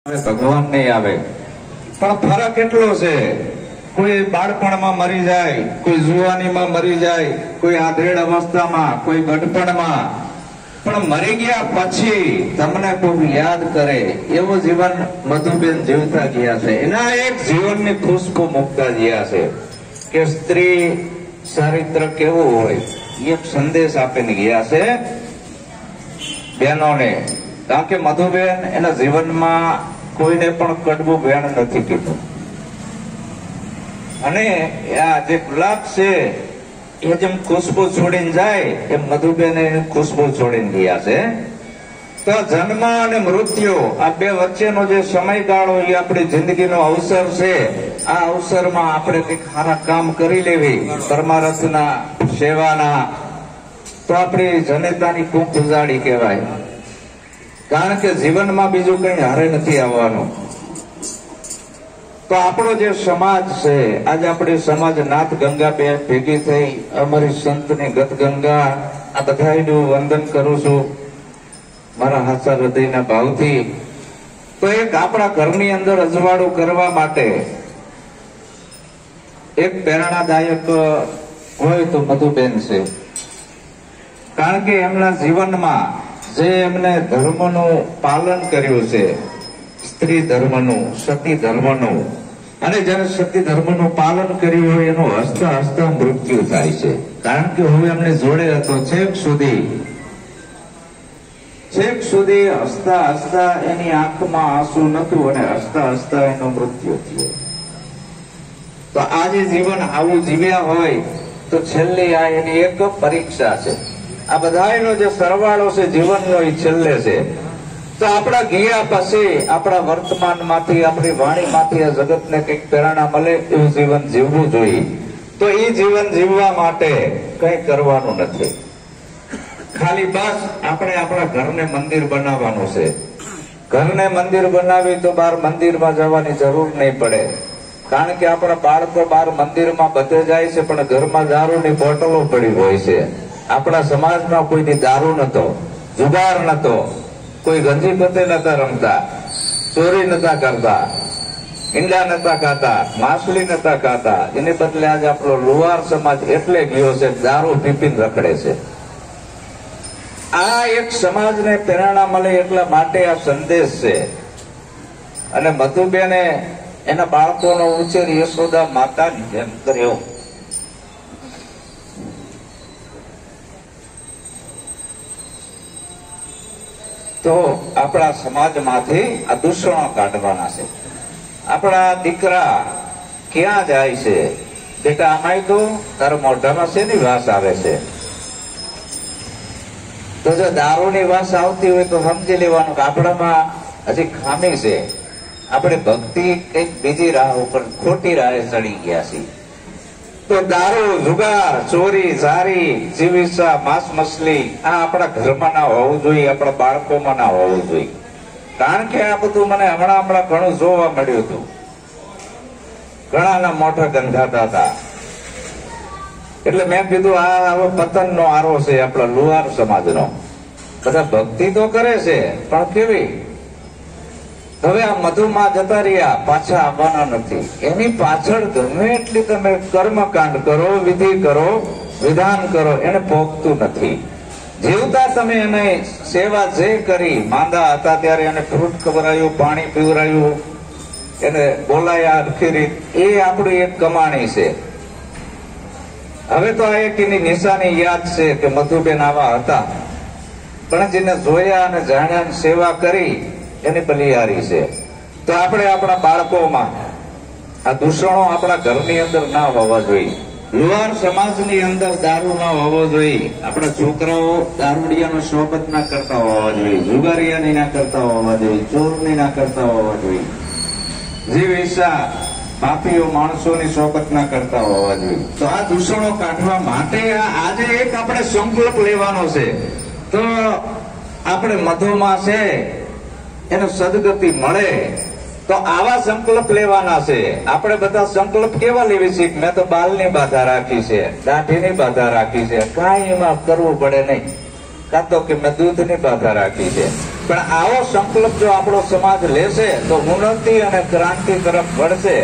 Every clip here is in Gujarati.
ભગવાન નહીં આવે, પણ ફરક એટલો છે, કોઈ બાળપણમાં મરી જાય, કોઈ જુવાનીમાં મરી જાય, કોઈ આધેડ અવસ્થામાં, કોઈ ગઢપણમાં, પણ મરી ગયા પછી તમને કોઈ યાદ કરે એવું જીવન મધુબેન જીવતા ગયા છે. એના એક જીવનની ખુશ્બુ મૂકતા ગયા છે કે સ્ત્રી ચારિત્ર કેવું હોય, એક સંદેશ આપીને ગયા છે બહેનોને. કારણ કે મધુબેન એના જીવનમાં કોઈને પણ કડવું વેણ નથી કીધું, અને આ જે ગુલાબ છે એ જેમ ખુશ્બુ છોડીને જાય એમ મધુબેને ખુશ્બુ છોડીને ગયા છે. તો જન્મ અને મૃત્યુ આ બે વચ્ચેનો જે સમયગાળો એ આપણી જિંદગીનો અવસર છે. આ અવસરમાં આપણે કંઈક સારા કામ કરી લેવી, પરમાર્થના, સેવાના, તો આપણી જનતાની કુંભ ઉજાડી કહેવાય. કારણ કે જીવનમાં બીજું કઈ હારે નથી આવવાનું. તો આપણો જે સમાજ છે, આજે આપણી સમાજ નાથ ગંગા બે ભેગી થઈ અમારી સંતની ગત ગંગા, આ બધાયનું વંદન કરું છું મારા હાચા હૃદયના ભાવથી. તો એક આપણા ઘરની અંદર અજવાળું કરવા માટે એક પ્રેરણાદાયક હોય તો મધુબેન છે. કારણ કે એમના જીવનમાં જે એમને ધર્મનું પાલન કર્યું છે, સ્ત્રી ધર્મનું, સતી ધર્મનું, અને જયારે સતી ધર્મનું પાલન કર્યું હોય એનું હસતા હસતા મૃત્યુ થાય છે. કારણ કે હું એમને જોડે હતો છેક સુધી હસતા હસતા એની આંખમાં આંસુ નતું અને હસતા હસતા એનું મૃત્યુ થયું. તો આજે જીવન આવું જીવ્યા હોય તો છેલ્લી આ એની એક પરીક્ષા છે. આ બધાનો જે સરવાળો છે જીવનનો એ છેલ્લે છે. તો આપણા ગયા પછી આપણા વર્તમાનમાંથી, આપણી વાણીમાંથી આ જગતને કંઈક પ્રેરણા મળે એવું જીવન જીવવું જોઈએ. તો એ જીવન જીવવા માટે કંઈ કરવાનું નથી, ખાલી બસ આપણે આપણા ઘરને મંદિર બનાવવાનું છે. ઘરને મંદિર બનાવી તો બહાર મંદિરમાં જવાની જરૂર નહીં પડે. કારણ કે આપણા બાળકો બહાર મંદિરમાં બધે જાય છે, પણ ઘરમાં દારૂની બોટલો પડી હોય છે. આપણા સમાજમાં કોઈની દારૂ નતો, જુગાર નતો, કોઈ ગંજી પતે નતા રમતા, ચોરી નતા કરતા, ઈંડા નતા ખાતા, માછલી નતા ખાતા. એને બદલે આજે આપણો લુહાર સમાજ એટલે ગયો છે, દારૂ પીપીને રખડે છે. આ એક સમાજને પ્રેરણા મળે એટલા માટે આ સંદેશ છે. અને મધુબેને એના બાળકોનો ઉછેર યશોદા માતાની જેમ કર્યો. તો આપણા સમાજમાંથી આ દૂષણો કાઢવાના છે. આપણા દીકરા ક્યાં જાય છે, બેટા આમાંય તો તારા મોઢામાં શેની વાસ આવે છે? તો જો દારૂની વાસ આવતી હોય તો સમજી લેવાનું કે આપણામાં હજી ખામી છે. આપણે ભક્તિ કઈક બીજી રાહ ઉપર ખોટી રાહે ચડી ગયા છીએ. તો દારૂ, જુગાર, ચોરી, ઝારી, જીવિસા, માંસ મછલી આ આપણા ઘરમાં ના હોવું જોઈએ, આપણા બાળકોમાં ના હોવું જોઈએ. કારણ કે આ બધું મને હમણાં ઘણું જોવા મળ્યું હતું. ઘણાના મોઢા ગંધાતા હતા. એટલે મેં કીધું આ હવે પતનનો આરો છે આપણા લુહાર સમાજનો. બધા ભક્તિ તો કરે છે, પણ કેવી? હવે આ મધુમાં જતા રહ્યા, પાછા આવવાના નથી. એની પાછળ ગમે એટલી તમે કર્મકાંડ કરો, વિધિ કરો, વિધાન કરો, એને ભોગતું નથી. જીવતા તમે એને સેવા જે કરી, માંદા હતા ત્યારે એને ફ્રૂટ ખવડાવ્યું, પાણી પીવડાવ્યું, એને બોલાયા, ફેરી, એ આપણી એક કમાણી છે. હવે તો આ એક એની નિશાની યાદ છે કે મધુબેન આવા હતા. પણ જેને જોયા અને જાણ્યા, સેવા કરી, એની બલિહારી છે. તો આપણે આપણા બાળકોમાં આ દૂષણો આપણા ઘરની અંદર ના હોવા જોઈએ. લુહાર સમાજની અંદર દારૂ ના હોવો જોઈએ. આપણા છોકરાઓ દારૂડિયાનો સોબત ના કરતા હોવા જોઈએ, જુગારિયાની ના કરતા હોવા જોઈએ, ચોરની ના કરતા હોવા જોઈએ, જીવિસા, પાપીઓ માણસોની સોબત ના કરતા હોવા જોઈએ. તો આ દૂષણો કાઢવા માટે આજે એક આપણે સંકલ્પ લેવાનો છે. તો આપણે મધુમાં છે એને સદગતિ મળે તો આવા સંકલ્પ લેવાના છે. આપણે બધા સંકલ્પ કેવા લેવી છે? મેં તો બાલની બાધા રાખી છે, દાઢીની બાધા રાખી છે, કાંઈ એમાં કરવું પડે નહીં. કાં તો કે મેં દૂધની બાધા રાખી છે. પણ આવો સંકલ્પ જો આપણો સમાજ લેશે તો ઉન્નતિ અને ક્રાંતિ તરફ વળશે.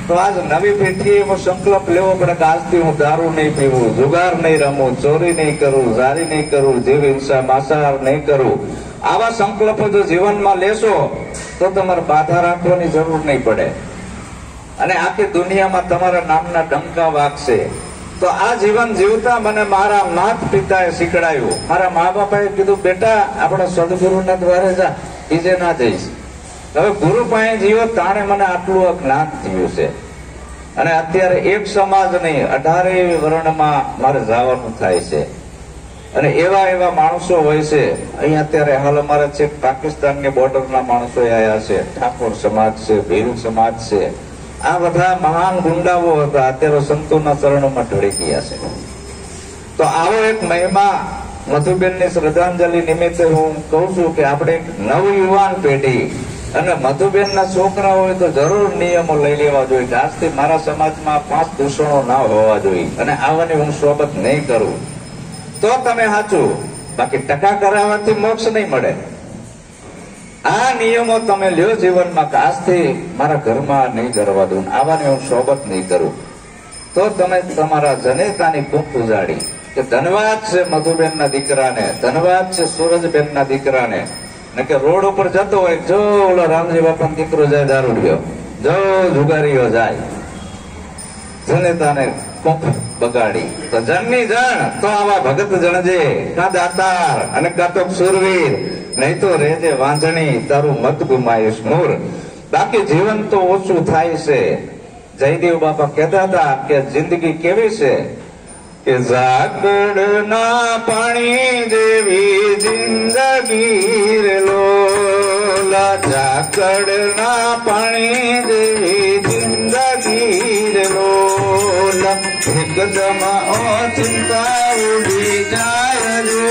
તો આજ નવી પેઢીએ એવો સંકલ્પ લેવો પડે કે આજથી હું દારૂ નહીં પીવું, જુગાર નહીં રમવું, ચોરી નહીં કરું, જારી નહીં કરું, જીવ હિંસા માંસાહાર નહીં કરું. આવા સંકલ્પો જો જીવનમાં લેશો તો તમારે બાધા રાખવાની જરૂર નહીં પડે અને આખી દુનિયામાં તમારા નામના ડંકા વાગશે. તો આ જીવન જીવતા મને મારા માતા પિતાએ શીખડાયું. મારા મા બાપાએ કીધું, બેટા આપણે સદગુરુના દ્વારે જા, બીજે ના જઈશ. હવે ગુરુ પાસે જીવો તાણે મને આટલું જ્ઞાન થયું છે. અને અત્યારે એક સમાજ નહીં 18 વર્ણમાં મારે જવાનું થાય છે. અને એવા એવા માણસો હોય છે. અહીંયા અત્યારે હાલ અમારે છે પાકિસ્તાનની બોર્ડરના માણસો આવ્યા છે, ઠાકોર સમાજ છે, ભીલ સમાજ છે. આ બધા મહાન ગુંડાઓ હતા, અત્યારે સંતોના ચરણોમાં ઢળી ગયા છે. તો આવો એક મહિમા મધુબેનની શ્રદ્ધાંજલિ નિમિત્તે હું કહું છું કે આપણે નવયુવાન પેઢી અને મધુબેનના છોકરા હોય તો જરૂર નિયમો લઈ લેવા જોઈએ કે આજથી મારા સમાજમાં 5 દૂષણો ના હોવા જોઈએ અને આવવાની હું સોબત નહીં કરું. તો તમે સાચું, બાકી ટકા કરાવવાથી મોક્ષ નહીં મળે. આ નિયમો તમે લ્યો જીવનમાં કે આજથી મારા ઘરમાં નહીં કરવા દઉં, આવવાની હું સોબત નહીં કરું. તો તમે તમારા જનેતાની કુંભ ઉજાડી કે ધન્યવાદ છે મધુબેનના દીકરાને, ધન્યવાદ છે સૂરજબેનના દીકરાને. ને કે રોડ ઉપર જતો હોય, જો ઓલો રામજી બાપાનો દીકરો જાય દારૂડિયો, જો જુગારીઓ જાય, જનેતાને કુંભ બગાડી. તો જનની જણ તો આવા ભગત જણજે, કા દાતાર અને કા તો સુરવીર, નહીં તો રેજે વાંજણી, તારું મત ગુમાઈશ મૂર. બાકી જીવન તો ઓછું થાય છે. જયદેવ બાપા કહેતા હતા કે જિંદગી કેવી છે કે ઝાકળના પાણી જેવી જિંદગી રે લોલા, ઝાકળના પાણી જેવી જિંદગી રે લોલા. એકદમ ચિંતા ઉડી જાય રો,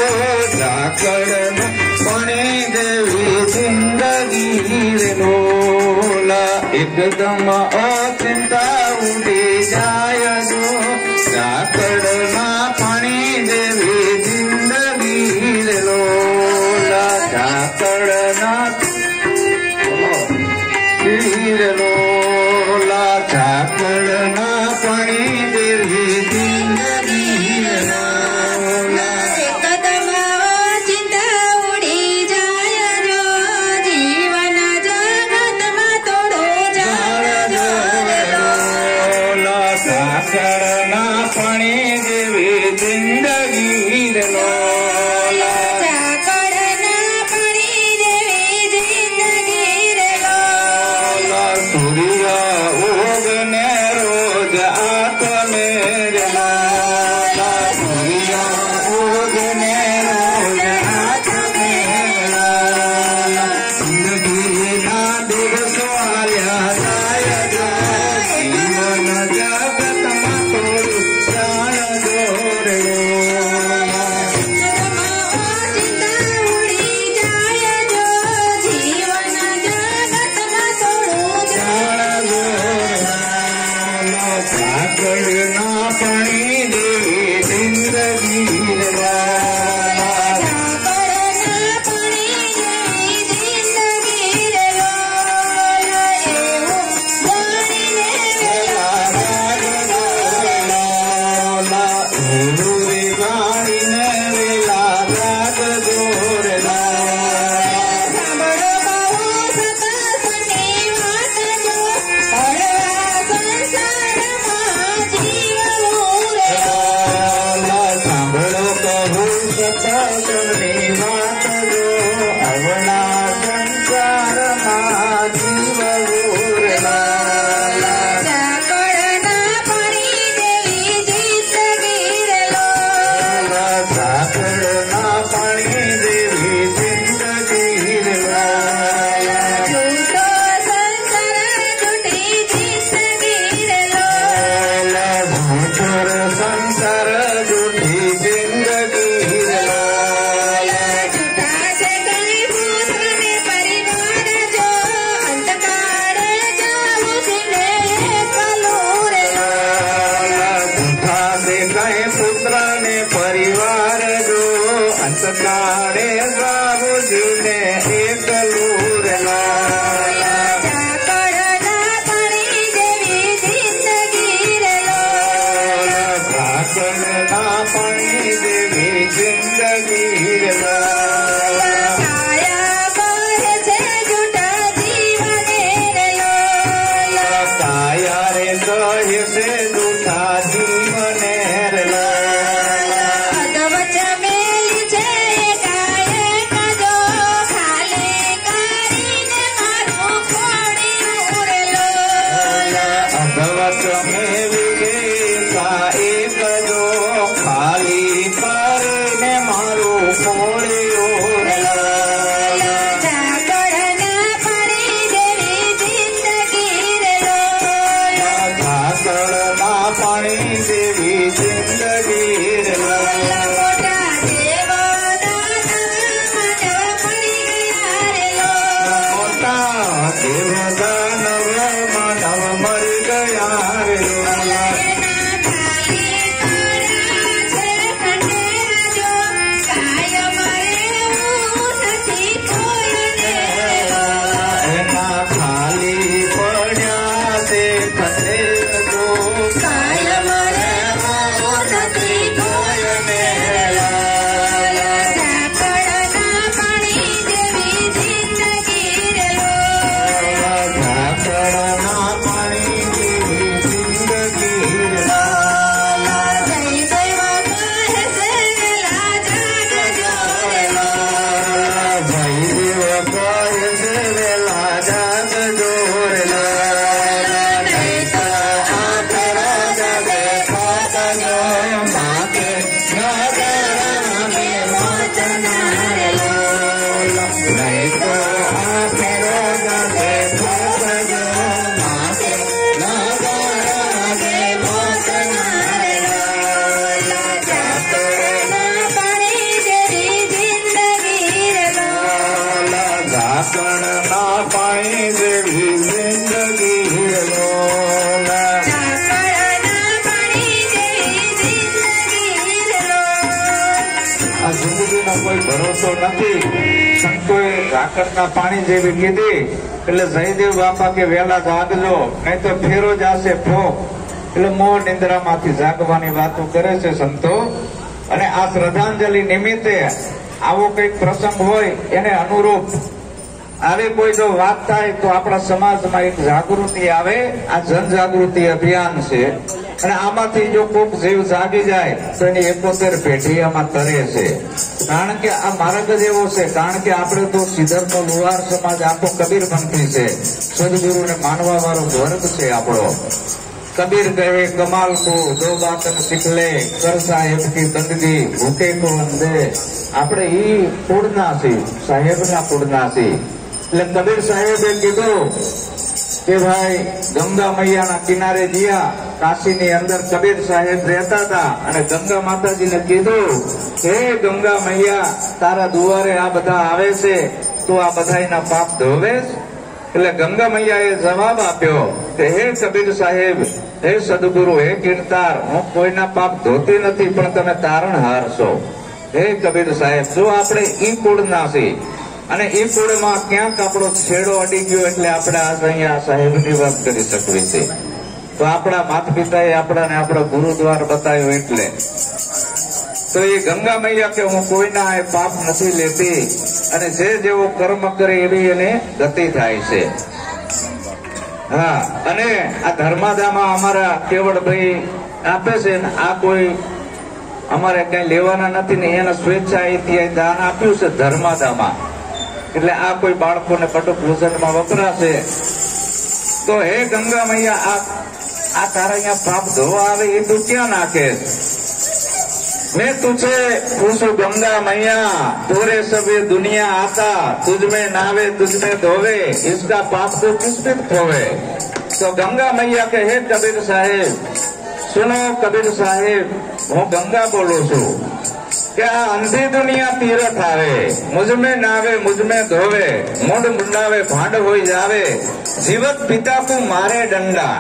ઝાકળના પાણી જેવી જિંદગી રે લોલા. એકદમ ચિંતા ઉડી જાય રો, ઝાકળના પાણી જેવી જિંદગી રે લોલા. ઝાકળના રે લોલા, ઝાકળના પાણી જેવી જિંદગી રે લોલા. એકદમ ચિંતા ઉડી જાય જો, જીવન જગતમાં થોડો જાણજો રે લોલા. જિંદગી રે મોટા દેવો દાનવ મળી ગયા રે લો. મોટા દેવ દાનવ માનવ મરી ગયા રે એના ખાલી કાળા છે ખંડેર જો, કાયમ રહેવું નથી કોઈને લો. એના ખાલી પડ્યા તે ખંડેર જો કાયમ રહેવું નથી કોઈને લો. ઝાકળના પાણી જેવી જિંદગી રે લો. ઝાકળના પાણી જેવી જિંદગી રે જય દેવો કહે છે વેલા જાગજો રે લો. ભાઈ દેવ કહે છે વેલા જાગજો રે નહીં તો આખરો જગે ખાતજો માથે નગરને મોચના રે નહીં તો આખરો જગે ખાતજો માથે નગરને મોચના રે ઝાકળના પાણી જેવી જિંદગી રે લો. ઝાકળના પાણી જેવી જિંદગી રે ઝાકળના પાણી જેવી જિંદગી રે લો. આ જિંદગીનો કોઈ ભરોસો નથી. સંતોએ ઝાકળના પાણી જેવી કીધી એટલે જયદેવ બાપા કે વહેલા જાગજો નહીં તો ફેરો જાશે ફોક. એટલે મોહ નિંદ્રામાંથી જાગવાની વાતો કરે છે સંતો. અને આ શ્રદ્ધાંજલિ નિમિત્તે આવો કઈક પ્રસંગ હોય એને અનુરૂપ આવી કોઈ જો વાત થાય તો આપણા સમાજમાં એક જાગૃતિ આવે. આ જનજાગૃતિ અભિયાન છે અને આમાંથી જો કોઈક જીવ જાગી જાય તો એની 71 પેઢી આમાં તરે છે. કારણ કે આ માર્ગ જ એવો છે. કારણ કે આપણે તો સિદ્ધરનો લુહાર સમાજ આખો કબીરપંથી છે. સદગુરુને માનવા વાળો વર્ગ છે આપણો. कबीर कहे कमाल को दो बातन सीख ले, कर साहेब की बंदगी भूखे को अंधे. આપણે ઈ કુળના છીએ, સાહેબના કુળના છીએ. એટલે કબીર સાહેબે કીધું કે ભાઈ ગંગા મૈયાના કિનારે ગયા. કાશીની અંદર કબીર સાહેબ રહેતા હતા અને ગંગા માતાજીને કીધું હે ગંગા મૈયા તારા દુવારે આ બધા આવે છે તો આ બધાના પાપ ધોવેશ. એટલે ગંગા મૈયાએ જવાબ આપ્યો કે હે કબીર સાહેબ, હે સદગુરુ, હે કીર્તાર, હું કોઈના પાપ ધોતી નથી પણ તમે તારણહાર છો. હે કબીર સાહેબ, જો આપણે ઈ કુળના છીએ અને ઈ કુળમાં ક્યાંક આપણો છેડો અડી ગયો એટલે આપણે આજ અહીંયા સાહેબની વાત કરી શકવી છે. તો આપણા માતા પિતાએ આપણાને આપણા ગુરુદ્વાર બતાવ્યો એટલે તો એ ગંગા મૈયા કે હું કોઈના એ પાપ નથી લેતી અને જે જેવો કર્મ કરે એવી એને ગતિ થાય છે. હા, અને આ ધર્માદામાં અમારા કેવળભાઈ આપે છે ને આ કોઈ અમારે કઈ લેવાના નથી ને એના સ્વેચ્છાએ ત્યાં દાન આપ્યું છે ધર્માદામાં. એટલે આ કોઈ બાળકોને કટુક ભોજનમાં વપરાશે. તો હે ગંગા મૈયા આ તારા અહીંયા પાપ ધોવા આવે એ તું ક્યાં નાખે? मैं तुझे पूछू गंगा मैया, तोरे सब ये दुनिया आता, तुझ में नावे तुझ में धोवे, इसका पाप तो किस पे खोवे. तो गंगा मैया के हे कबीर साहेब, सुनो कबीर साहेब, હું ગંગા બોલું છું કે આ અંધી દુનિયા તીરથ આવે, મુझ में નાવે મુझ में ધોવે, મુંડ મુંડાવે ભાંડ હોઈ જાવે, જીવત પિતા કો મારે ડંડા,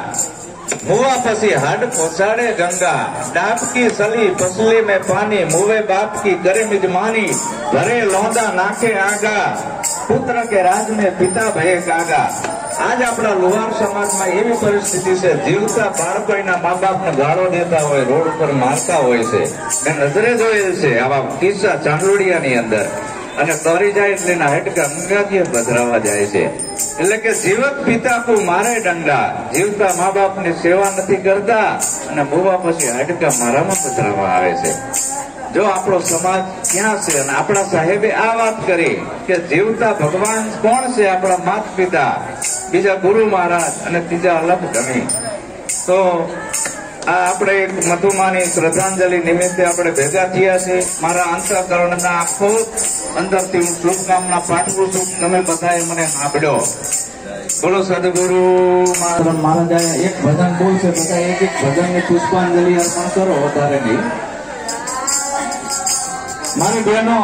मुआ पसी हड पहुंचाड़े गंगा, डाप की सली फसली में पानी, मुवे बाप की करे मिजमानी, भरे लौंदा नाके आगा, पुत्र के राज में पिता भये कागा. आज આપણા લુહાર સમાજમાં એવી પરિસ્થિતિ છે, જીવતા બાળકો એના મા બાપને ગાળો દેતા હોય, રોડ ઉપર મારતા હોય છે. મેં નજરે જોયેલ છે આવા કિસ્સા ચાંદોડિયાની અંદર. અને તરી જાય એટલે એના હેટકા ગંગાજીએ પધરાવા જાય છે. એટલે કે જીવત પિતા કો મારે ડંડા, જીવતા મા બાપની સેવા નથી કરતા અને મોવા પછી હાડકા મારામાં પધરાવા આવે છે. જો આપણો સમાજ ક્યાં છે? અને આપણા સાહેબે આ વાત કરી કે જીવતા ભગવાન કોણ છે? આપણા માતા પિતા, બીજા ગુરુ મહારાજ અને ત્રીજા અલગ ધણી. તો આ આપણે એક મધુમાની શ્રદ્ધાંજલિ નિમિત્તે આપણે ભેગા થયા છે. મારા અંતઃકરણના આખો અંદરથી હું શુભકામના પાઠવું છું. તમે બધાએ મને સાંભળ્યો. બોલો સદગુરુ મહારાજ એક ભજન બોલશે, બધા એક એક ભજન ની પુષ્પાંજલિ અર્પણ કરો, વધારે નહીં. મારી બહેનો